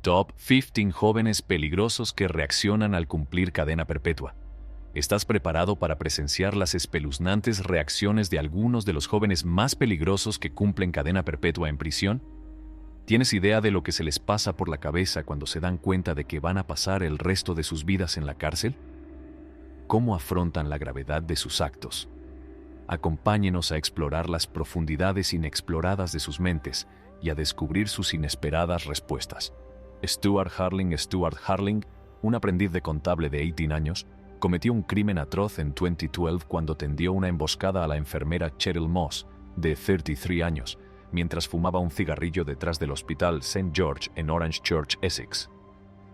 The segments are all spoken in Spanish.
Top 15 jóvenes peligrosos que reaccionan al cumplir cadena perpetua. ¿Estás preparado para presenciar las espeluznantes reacciones de algunos de los jóvenes más peligrosos que cumplen cadena perpetua en prisión? ¿Tienes idea de lo que se les pasa por la cabeza cuando se dan cuenta de que van a pasar el resto de sus vidas en la cárcel? ¿Cómo afrontan la gravedad de sus actos? Acompáñenos a explorar las profundidades inexploradas de sus mentes y a descubrir sus inesperadas respuestas. Stuart Harling, un aprendiz de contable de 18 años, cometió un crimen atroz en 2012 cuando tendió una emboscada a la enfermera Cheryl Moss, de 33 años, mientras fumaba un cigarrillo detrás del hospital St. George en Orange Church, Essex.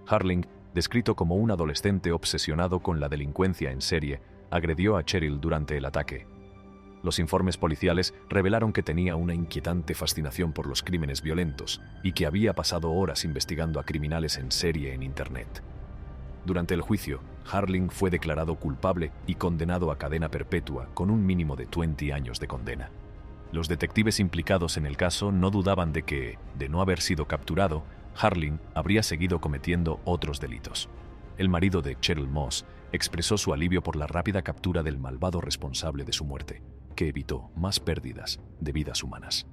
Harling, descrito como un adolescente obsesionado con la delincuencia en serie, agredió a Cheryl durante el ataque. Los informes policiales revelaron que tenía una inquietante fascinación por los crímenes violentos y que había pasado horas investigando a criminales en serie en Internet. Durante el juicio, Harling fue declarado culpable y condenado a cadena perpetua con un mínimo de 20 años de condena. Los detectives implicados en el caso no dudaban de que, de no haber sido capturado, Harling habría seguido cometiendo otros delitos. El marido de Cheryl Moss expresó su alivio por la rápida captura del malvado responsable de su muerte, que evitó más pérdidas de vidas humanas.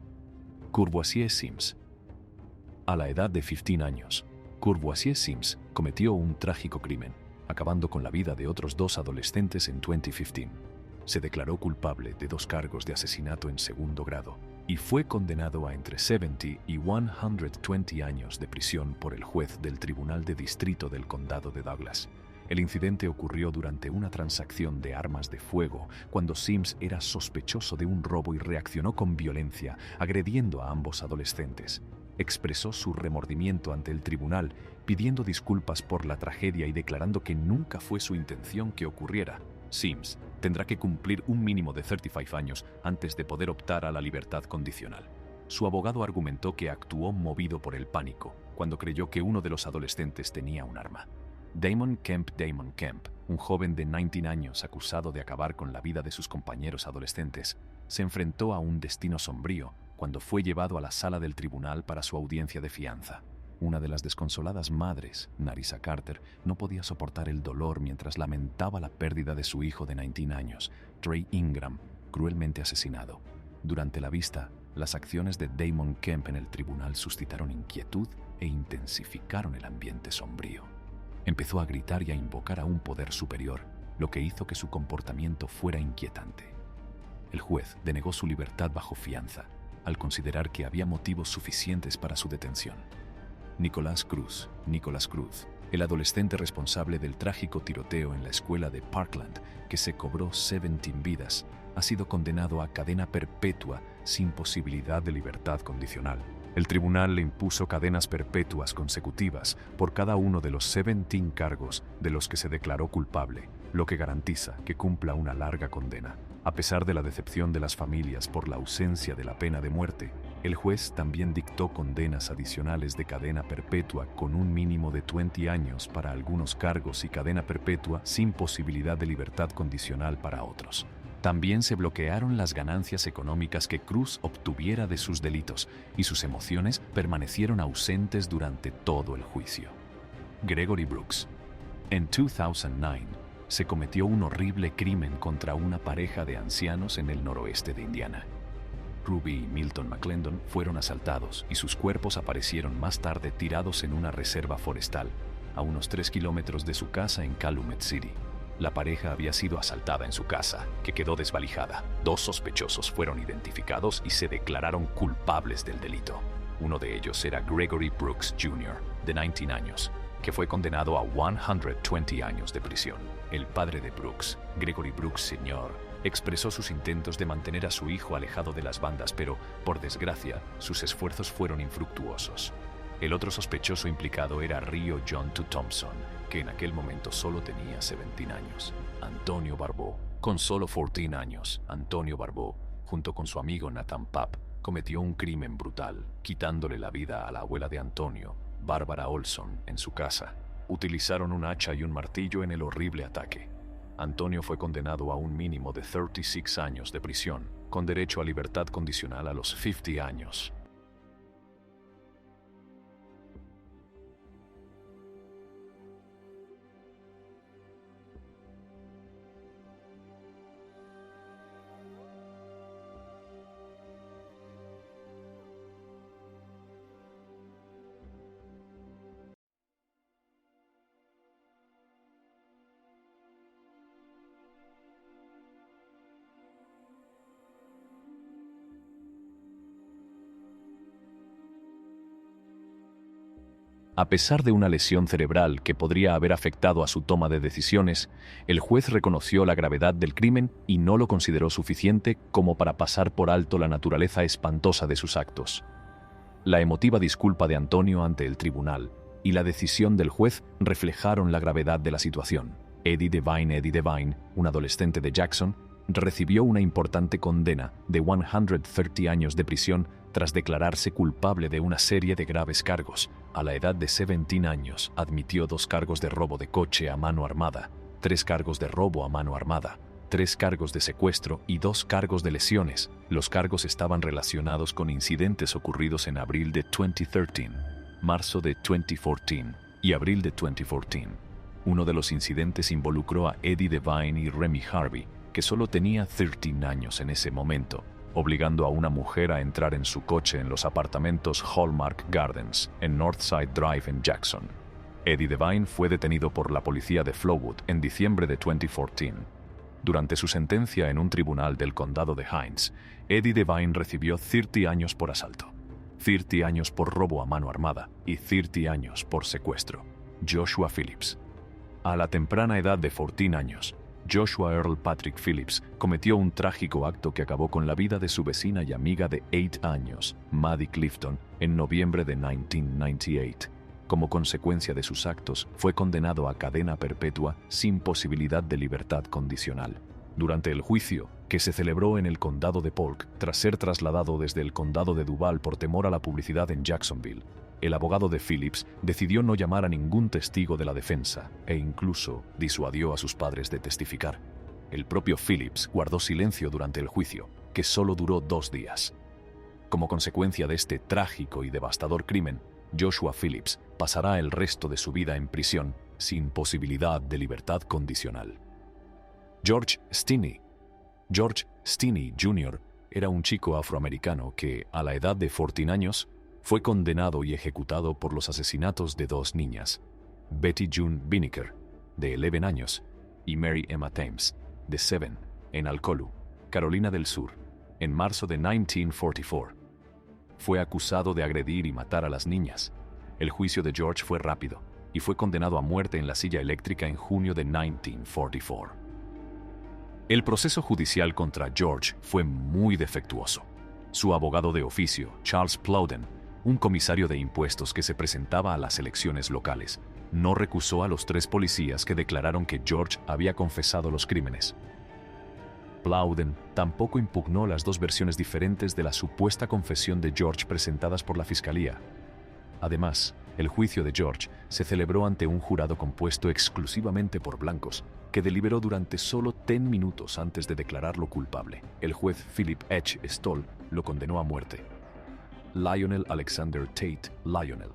Courvoisier Sims. A la edad de 15 años, Courvoisier Sims cometió un trágico crimen, acabando con la vida de otros 2 adolescentes en 2015. Se declaró culpable de 2 cargos de asesinato en segundo grado y fue condenado a entre 70 y 120 años de prisión por el juez del Tribunal de Distrito del Condado de Douglas. El incidente ocurrió durante una transacción de armas de fuego, cuando Sims era sospechoso de un robo y reaccionó con violencia, agrediendo a ambos adolescentes. Expresó su remordimiento ante el tribunal, pidiendo disculpas por la tragedia y declarando que nunca fue su intención que ocurriera. Sims tendrá que cumplir un mínimo de 35 años antes de poder optar a la libertad condicional. Su abogado argumentó que actuó movido por el pánico, cuando creyó que uno de los adolescentes tenía un arma. Damon Kemp, un joven de 19 años acusado de acabar con la vida de sus compañeros adolescentes, se enfrentó a un destino sombrío cuando fue llevado a la sala del tribunal para su audiencia de fianza. Una de las desconsoladas madres, Narissa Carter, no podía soportar el dolor mientras lamentaba la pérdida de su hijo de 19 años, Trey Ingram, cruelmente asesinado. Durante la vista, las acciones de Damon Kemp en el tribunal suscitaron inquietud e intensificaron el ambiente sombrío. Empezó a gritar y a invocar a un poder superior, lo que hizo que su comportamiento fuera inquietante. El juez denegó su libertad bajo fianza, al considerar que había motivos suficientes para su detención. Nicholas Cruz, el adolescente responsable del trágico tiroteo en la escuela de Parkland, que se cobró 17 vidas, ha sido condenado a cadena perpetua sin posibilidad de libertad condicional. El tribunal le impuso cadenas perpetuas consecutivas por cada uno de los 17 cargos de los que se declaró culpable, lo que garantiza que cumpla una larga condena. A pesar de la decepción de las familias por la ausencia de la pena de muerte, el juez también dictó condenas adicionales de cadena perpetua con un mínimo de 20 años para algunos cargos y cadena perpetua sin posibilidad de libertad condicional para otros. También se bloquearon las ganancias económicas que Cruz obtuviera de sus delitos y sus emociones permanecieron ausentes durante todo el juicio. Gregory Brooks. En 2009, se cometió un horrible crimen contra una pareja de ancianos en el noroeste de Indiana. Ruby y Milton McClendon fueron asaltados y sus cuerpos aparecieron más tarde tirados en una reserva forestal, a unos 3 kilómetros de su casa en Calumet City. La pareja había sido asaltada en su casa, que quedó desvalijada. 2 sospechosos fueron identificados y se declararon culpables del delito. Uno de ellos era Gregory Brooks Jr., de 19 años, que fue condenado a 120 años de prisión. El padre de Brooks, Gregory Brooks Sr., expresó sus intentos de mantener a su hijo alejado de las bandas, pero, por desgracia, sus esfuerzos fueron infructuosos. El otro sospechoso implicado era Rio John Tu Thompson, que en aquel momento solo tenía 17 años. Antonio Barbeau. Con solo 14 años, Antonio Barbeau, junto con su amigo Nathan Papp, cometió un crimen brutal, quitándole la vida a la abuela de Antonio, Barbara Olson, en su casa. Utilizaron un hacha y un martillo en el horrible ataque. Antonio fue condenado a un mínimo de 36 años de prisión, con derecho a libertad condicional a los 50 años. A pesar de una lesión cerebral que podría haber afectado a su toma de decisiones, el juez reconoció la gravedad del crimen y no lo consideró suficiente como para pasar por alto la naturaleza espantosa de sus actos. La emotiva disculpa de Antonio ante el tribunal y la decisión del juez reflejaron la gravedad de la situación. Eddie Devine, un adolescente de Jackson, recibió una importante condena de 130 años de prisión tras declararse culpable de una serie de graves cargos. A la edad de 17 años, admitió 2 cargos de robo de coche a mano armada, 3 cargos de robo a mano armada, 3 cargos de secuestro y 2 cargos de lesiones. Los cargos estaban relacionados con incidentes ocurridos en abril de 2013, marzo de 2014 y abril de 2014. Uno de los incidentes involucró a Eddie Devine y Remy Harvey, que solo tenía 13 años en ese momento, obligando a una mujer a entrar en su coche en los apartamentos Hallmark Gardens, en Northside Drive en Jackson. Eddie Devine fue detenido por la policía de Flowood en diciembre de 2014. Durante su sentencia en un tribunal del condado de Hinds, Eddie Devine recibió 30 años por asalto, 30 años por robo a mano armada y 30 años por secuestro. Joshua Phillips. A la temprana edad de 14 años, Joshua Earl Patrick Phillips cometió un trágico acto que acabó con la vida de su vecina y amiga de 8 años, Maddie Clifton, en noviembre de 1998. Como consecuencia de sus actos, fue condenado a cadena perpetua sin posibilidad de libertad condicional. Durante el juicio, que se celebró en el condado de Polk, tras ser trasladado desde el condado de Duval por temor a la publicidad en Jacksonville, el abogado de Phillips decidió no llamar a ningún testigo de la defensa e incluso disuadió a sus padres de testificar. El propio Phillips guardó silencio durante el juicio, que solo duró 2 días. Como consecuencia de este trágico y devastador crimen, Joshua Phillips pasará el resto de su vida en prisión sin posibilidad de libertad condicional. George Stinney. George Stinney Jr. era un chico afroamericano que, a la edad de 14 años, fue condenado y ejecutado por los asesinatos de 2 niñas, Betty June Binnicker, de 11 años, y Mary Emma Thames, de 7, en Alcolu, Carolina del Sur, en marzo de 1944. Fue acusado de agredir y matar a las niñas. El juicio de George fue rápido y fue condenado a muerte en la silla eléctrica en junio de 1944. El proceso judicial contra George fue muy defectuoso. Su abogado de oficio, Charles Plowden, un comisario de impuestos que se presentaba a las elecciones locales, no recusó a los 3 policías que declararon que George había confesado los crímenes. Plowden tampoco impugnó las 2 versiones diferentes de la supuesta confesión de George presentadas por la fiscalía. Además, el juicio de George se celebró ante un jurado compuesto exclusivamente por blancos, que deliberó durante solo 10 minutos antes de declararlo culpable. El juez Philip H. Stoll lo condenó a muerte. Lionel Alexander Tate. Lionel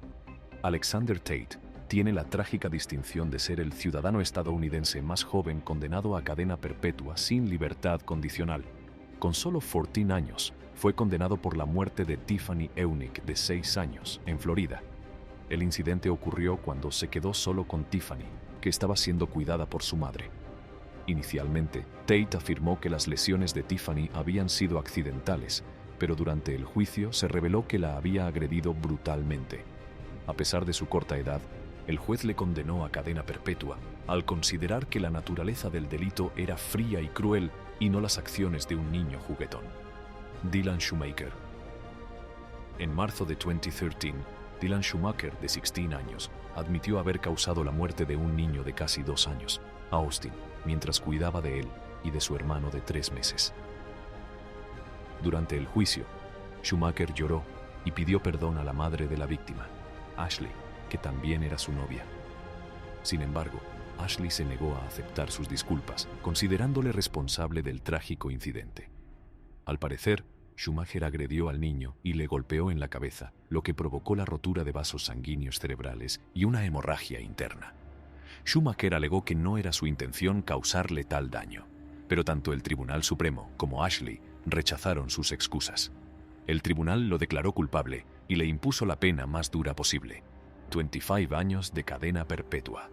Alexander Tate tiene la trágica distinción de ser el ciudadano estadounidense más joven condenado a cadena perpetua sin libertad condicional. Con solo 14 años, fue condenado por la muerte de Tiffany Eunick, de 6 años, en Florida. El incidente ocurrió cuando se quedó solo con Tiffany, que estaba siendo cuidada por su madre. Inicialmente, Tate afirmó que las lesiones de Tiffany habían sido accidentales, pero durante el juicio se reveló que la había agredido brutalmente. A pesar de su corta edad, el juez le condenó a cadena perpetua, al considerar que la naturaleza del delito era fría y cruel y no las acciones de un niño juguetón. Dylan Schumacher. En marzo de 2013, Dylan Schumacher, de 16 años, admitió haber causado la muerte de un niño de casi 2 años, Austin, mientras cuidaba de él y de su hermano de 3 meses. Durante el juicio, Schumacher lloró y pidió perdón a la madre de la víctima, Ashley, que también era su novia. Sin embargo, Ashley se negó a aceptar sus disculpas, considerándole responsable del trágico incidente. Al parecer, Schumacher agredió al niño y le golpeó en la cabeza, lo que provocó la rotura de vasos sanguíneos cerebrales y una hemorragia interna. Schumacher alegó que no era su intención causarle tal daño, pero tanto el Tribunal Supremo como Ashley rechazaron sus excusas. El tribunal lo declaró culpable y le impuso la pena más dura posible: 25 años de cadena perpetua.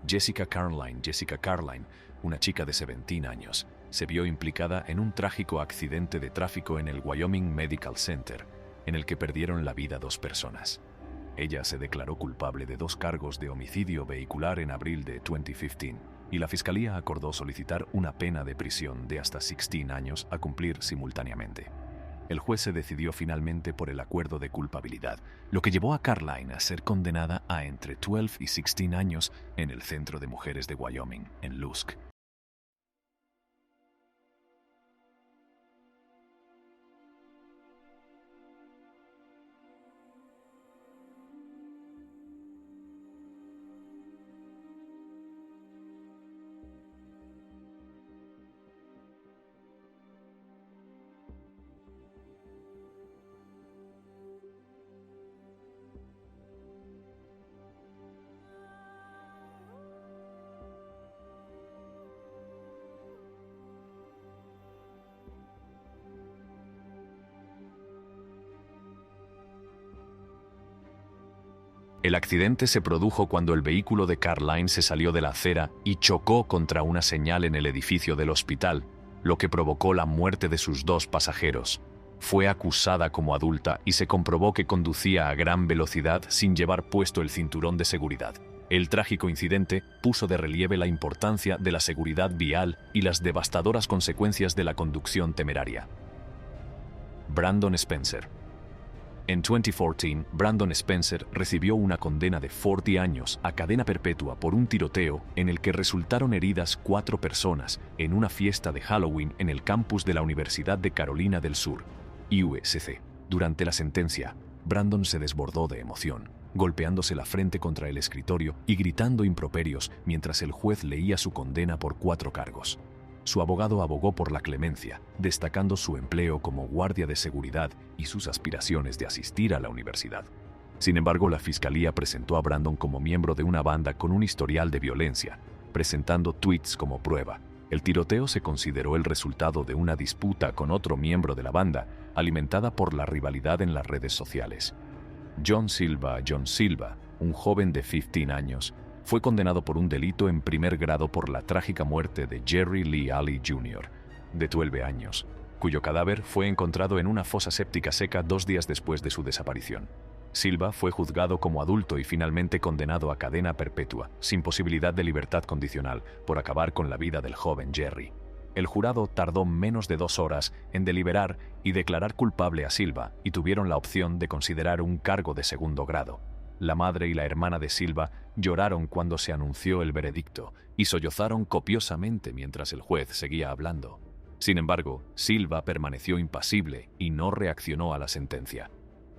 Jessica Carline, una chica de 17 años, se vio implicada en un trágico accidente de tráfico en el Wyoming Medical Center, en el que perdieron la vida 2 personas. Ella se declaró culpable de 2 cargos de homicidio vehicular en abril de 2015, y la fiscalía acordó solicitar una pena de prisión de hasta 16 años a cumplir simultáneamente. El juez se decidió finalmente por el acuerdo de culpabilidad, lo que llevó a Caroline a ser condenada a entre 12 y 16 años en el Centro de Mujeres de Wyoming, en Lusk. El accidente se produjo cuando el vehículo de Caroline se salió de la acera y chocó contra una señal en el edificio del hospital, lo que provocó la muerte de sus 2 pasajeros. Fue acusada como adulta y se comprobó que conducía a gran velocidad sin llevar puesto el cinturón de seguridad. El trágico incidente puso de relieve la importancia de la seguridad vial y las devastadoras consecuencias de la conducción temeraria. Brandon Spencer. En 2014, Brandon Spencer recibió una condena de 40 años a cadena perpetua por un tiroteo en el que resultaron heridas 4 personas en una fiesta de Halloween en el campus de la Universidad de Carolina del Sur, USC. Durante la sentencia, Brandon se desbordó de emoción, golpeándose la frente contra el escritorio y gritando improperios mientras el juez leía su condena por 4 cargos. Su abogado abogó por la clemencia, destacando su empleo como guardia de seguridad y sus aspiraciones de asistir a la universidad. Sin embargo, la fiscalía presentó a Brandon como miembro de una banda con un historial de violencia, presentando tweets como prueba. El tiroteo se consideró el resultado de una disputa con otro miembro de la banda, alimentada por la rivalidad en las redes sociales. John Silva, un joven de 15 años, fue condenado por un delito en primer grado por la trágica muerte de Jerry Lee Alley Jr., de 12 años, cuyo cadáver fue encontrado en una fosa séptica seca 2 días después de su desaparición. Silva fue juzgado como adulto y finalmente condenado a cadena perpetua, sin posibilidad de libertad condicional, por acabar con la vida del joven Jerry. El jurado tardó menos de 2 horas en deliberar y declarar culpable a Silva, y tuvieron la opción de considerar un cargo de segundo grado. La madre y la hermana de Silva lloraron cuando se anunció el veredicto y sollozaron copiosamente mientras el juez seguía hablando. Sin embargo, Silva permaneció impasible y no reaccionó a la sentencia.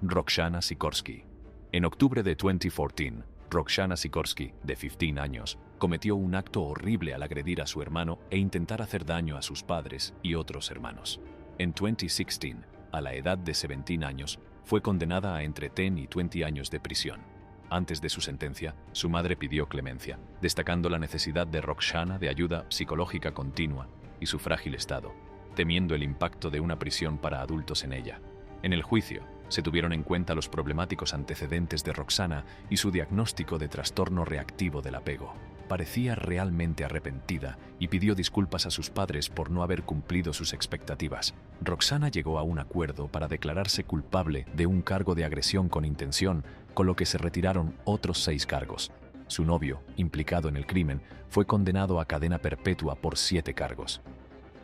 Roxana Sikorsky. En octubre de 2014, Roxana Sikorsky, de 15 años, cometió un acto horrible al agredir a su hermano e intentar hacer daño a sus padres y otros hermanos. En 2016, a la edad de 17 años, fue condenada a entre 10 y 20 años de prisión. Antes de su sentencia, su madre pidió clemencia, destacando la necesidad de Roxana de ayuda psicológica continua y su frágil estado, temiendo el impacto de una prisión para adultos en ella. En el juicio, se tuvieron en cuenta los problemáticos antecedentes de Roxana y su diagnóstico de trastorno reactivo del apego. Parecía realmente arrepentida y pidió disculpas a sus padres por no haber cumplido sus expectativas. Roxana llegó a un acuerdo para declararse culpable de un cargo de agresión con intención, con lo que se retiraron otros 6 cargos. Su novio, implicado en el crimen, fue condenado a cadena perpetua por 7 cargos.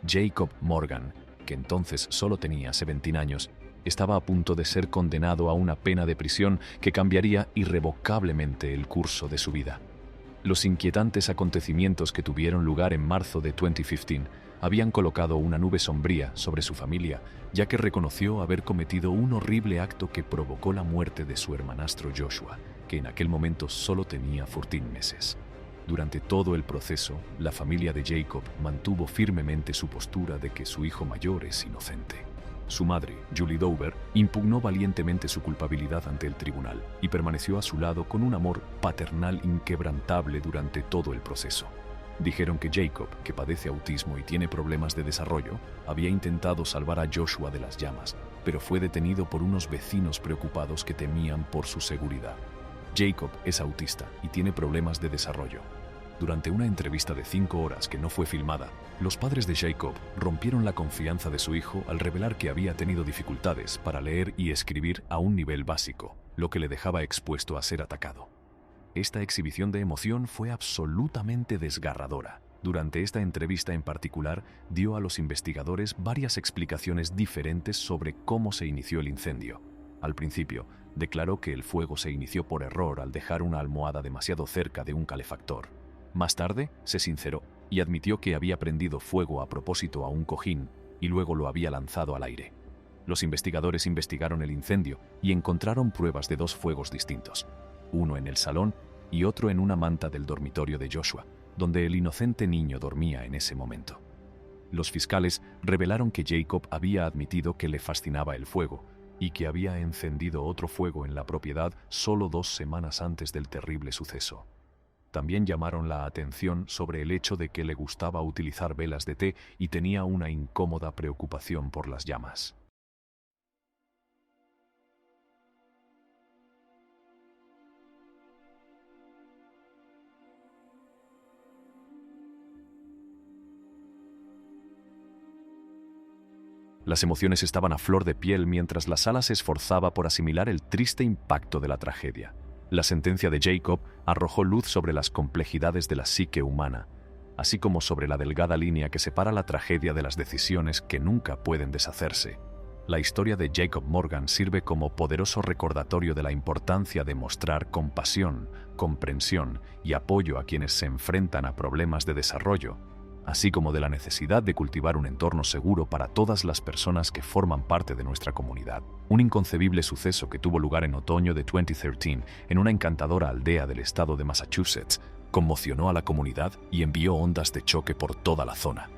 Jacob Morgan, que entonces solo tenía 17 años, estaba a punto de ser condenado a una pena de prisión que cambiaría irrevocablemente el curso de su vida. Los inquietantes acontecimientos que tuvieron lugar en marzo de 2015 habían colocado una nube sombría sobre su familia, ya que reconoció haber cometido un horrible acto que provocó la muerte de su hermanastro Joshua, que en aquel momento solo tenía 14 meses. Durante todo el proceso, la familia de Jacob mantuvo firmemente su postura de que su hijo mayor es inocente. Su madre, Julie Dover, impugnó valientemente su culpabilidad ante el tribunal y permaneció a su lado con un amor paternal inquebrantable durante todo el proceso. Dijeron que Jacob, que padece autismo y tiene problemas de desarrollo, había intentado salvar a Joshua de las llamas, pero fue detenido por unos vecinos preocupados que temían por su seguridad. Jacob es autista y tiene problemas de desarrollo. Durante una entrevista de 5 horas que no fue filmada, los padres de Jacob rompieron la confianza de su hijo al revelar que había tenido dificultades para leer y escribir a un nivel básico, lo que le dejaba expuesto a ser atacado. Esta exhibición de emoción fue absolutamente desgarradora. Durante esta entrevista en particular, dio a los investigadores varias explicaciones diferentes sobre cómo se inició el incendio. Al principio, declaró que el fuego se inició por error al dejar una almohada demasiado cerca de un calefactor. Más tarde, se sinceró y admitió que había prendido fuego a propósito a un cojín y luego lo había lanzado al aire. Los investigadores investigaron el incendio y encontraron pruebas de 2 fuegos distintos, uno en el salón y otro en una manta del dormitorio de Joshua, donde el inocente niño dormía en ese momento. Los fiscales revelaron que Jacob había admitido que le fascinaba el fuego y que había encendido otro fuego en la propiedad solo 2 semanas antes del terrible suceso. También llamaron la atención sobre el hecho de que le gustaba utilizar velas de té y tenía una incómoda preocupación por las llamas. Las emociones estaban a flor de piel mientras la sala se esforzaba por asimilar el triste impacto de la tragedia. La sentencia de Jacob arrojó luz sobre las complejidades de la psique humana, así como sobre la delgada línea que separa la tragedia de las decisiones que nunca pueden deshacerse. La historia de Jacob Morgan sirve como poderoso recordatorio de la importancia de mostrar compasión, comprensión y apoyo a quienes se enfrentan a problemas de desarrollo, así como de la necesidad de cultivar un entorno seguro para todas las personas que forman parte de nuestra comunidad. Un inconcebible suceso que tuvo lugar en otoño de 2013 en una encantadora aldea del estado de Massachusetts conmocionó a la comunidad y envió ondas de choque por toda la zona.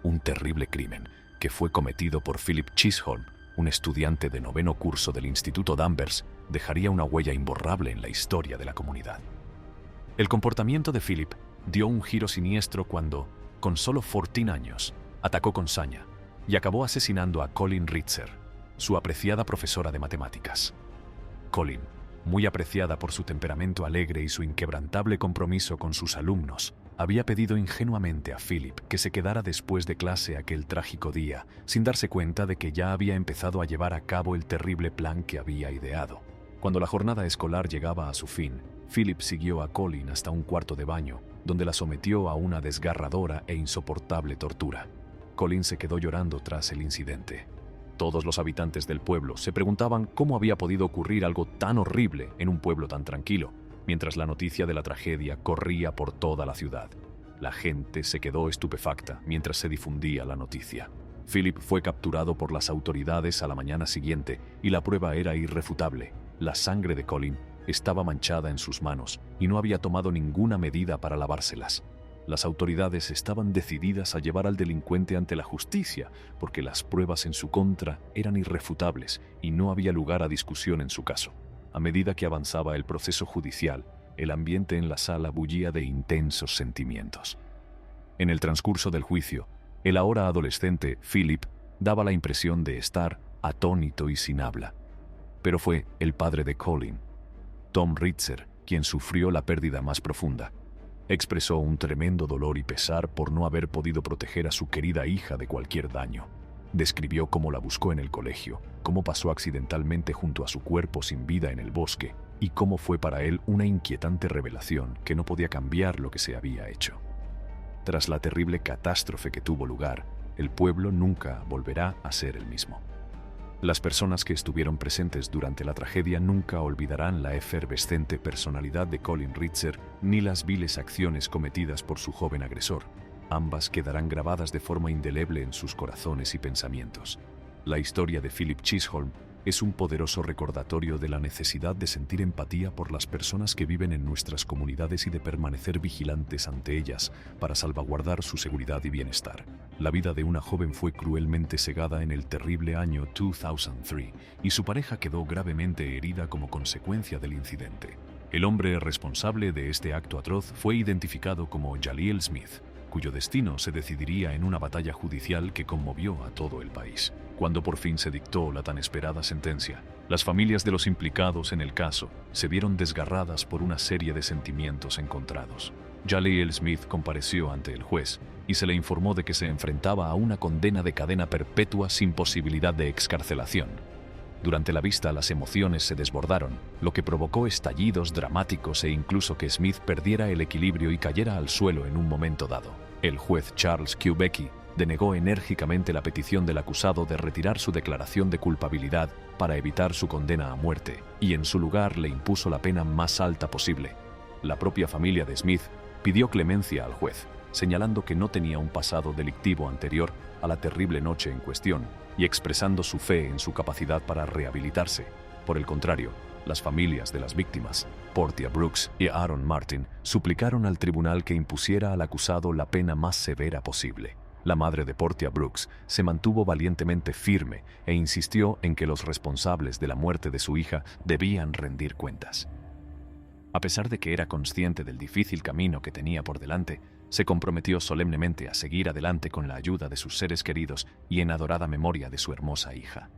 Un terrible crimen que fue cometido por Philip Chisholm, un estudiante de 9º curso del Instituto Danvers, dejaría una huella imborrable en la historia de la comunidad. El comportamiento de Philip dio un giro siniestro cuando, con solo 14 años, atacó con saña y acabó asesinando a Colleen Ritzer, su apreciada profesora de matemáticas. Colleen, muy apreciada por su temperamento alegre y su inquebrantable compromiso con sus alumnos, había pedido ingenuamente a Philip que se quedara después de clase aquel trágico día, sin darse cuenta de que ya había empezado a llevar a cabo el terrible plan que había ideado. Cuando la jornada escolar llegaba a su fin, Philip siguió a Colleen hasta un cuarto de baño, donde la sometió a una desgarradora e insoportable tortura. Colleen se quedó llorando tras el incidente. Todos los habitantes del pueblo se preguntaban cómo había podido ocurrir algo tan horrible en un pueblo tan tranquilo, mientras la noticia de la tragedia corría por toda la ciudad. La gente se quedó estupefacta mientras se difundía la noticia. Philip fue capturado por las autoridades a la mañana siguiente y la prueba era irrefutable. La sangre de Colleen estaba manchada en sus manos y no había tomado ninguna medida para lavárselas. Las autoridades estaban decididas a llevar al delincuente ante la justicia porque las pruebas en su contra eran irrefutables y no había lugar a discusión en su caso. A medida que avanzaba el proceso judicial, el ambiente en la sala bullía de intensos sentimientos. En el transcurso del juicio, el ahora adolescente Philip daba la impresión de estar atónito y sin habla. Pero fue el padre de Colleen, Tom Ritzer, quien sufrió la pérdida más profunda. Expresó un tremendo dolor y pesar por no haber podido proteger a su querida hija de cualquier daño. Describió cómo la buscó en el colegio, cómo pasó accidentalmente junto a su cuerpo sin vida en el bosque y cómo fue para él una inquietante revelación que no podía cambiar lo que se había hecho. Tras la terrible catástrofe que tuvo lugar, el pueblo nunca volverá a ser el mismo. Las personas que estuvieron presentes durante la tragedia nunca olvidarán la efervescente personalidad de Colleen Ritzer ni las viles acciones cometidas por su joven agresor. Ambas quedarán grabadas de forma indeleble en sus corazones y pensamientos. La historia de Philip Chisholm es un poderoso recordatorio de la necesidad de sentir empatía por las personas que viven en nuestras comunidades y de permanecer vigilantes ante ellas para salvaguardar su seguridad y bienestar. La vida de una joven fue cruelmente cegada en el terrible año 2003 y su pareja quedó gravemente herida como consecuencia del incidente. El hombre responsable de este acto atroz fue identificado como Jaleel Smith, cuyo destino se decidiría en una batalla judicial que conmovió a todo el país. Cuando por fin se dictó la tan esperada sentencia, las familias de los implicados en el caso se vieron desgarradas por una serie de sentimientos encontrados. Jaleel Smith compareció ante el juez y se le informó de que se enfrentaba a una condena de cadena perpetua sin posibilidad de excarcelación. Durante la vista las emociones se desbordaron, lo que provocó estallidos dramáticos e incluso que Smith perdiera el equilibrio y cayera al suelo en un momento dado. El juez Charles Q. Becky denegó enérgicamente la petición del acusado de retirar su declaración de culpabilidad para evitar su condena a muerte, y en su lugar le impuso la pena más alta posible. La propia familia de Smith pidió clemencia al juez, señalando que no tenía un pasado delictivo anterior a la terrible noche en cuestión, y expresando su fe en su capacidad para rehabilitarse. Por el contrario, las familias de las víctimas, Portia Brooks y Aaron Martin, suplicaron al tribunal que impusiera al acusado la pena más severa posible. La madre de Portia Brooks se mantuvo valientemente firme e insistió en que los responsables de la muerte de su hija debían rendir cuentas. A pesar de que era consciente del difícil camino que tenía por delante, se comprometió solemnemente a seguir adelante con la ayuda de sus seres queridos y en adorada memoria de su hermosa hija.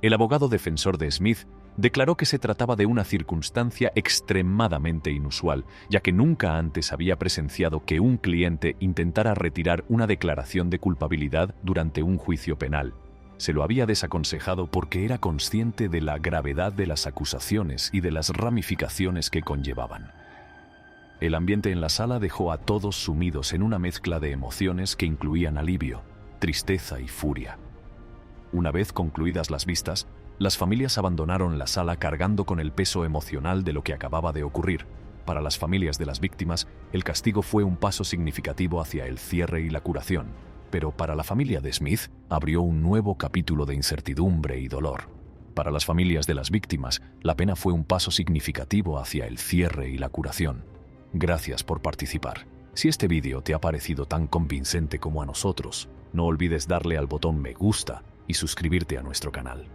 El abogado defensor de Smith declaró que se trataba de una circunstancia extremadamente inusual, ya que nunca antes había presenciado que un cliente intentara retirar una declaración de culpabilidad durante un juicio penal. Se lo había desaconsejado porque era consciente de la gravedad de las acusaciones y de las ramificaciones que conllevaban. El ambiente en la sala dejó a todos sumidos en una mezcla de emociones que incluían alivio, tristeza y furia. Una vez concluidas las vistas, las familias abandonaron la sala cargando con el peso emocional de lo que acababa de ocurrir. Para las familias de las víctimas, el castigo fue un paso significativo hacia el cierre y la curación, pero para la familia de Smith abrió un nuevo capítulo de incertidumbre y dolor. Para las familias de las víctimas, la pena fue un paso significativo hacia el cierre y la curación. Gracias por participar. Si este vídeo te ha parecido tan convincente como a nosotros, no olvides darle al botón me gusta y suscribirte a nuestro canal.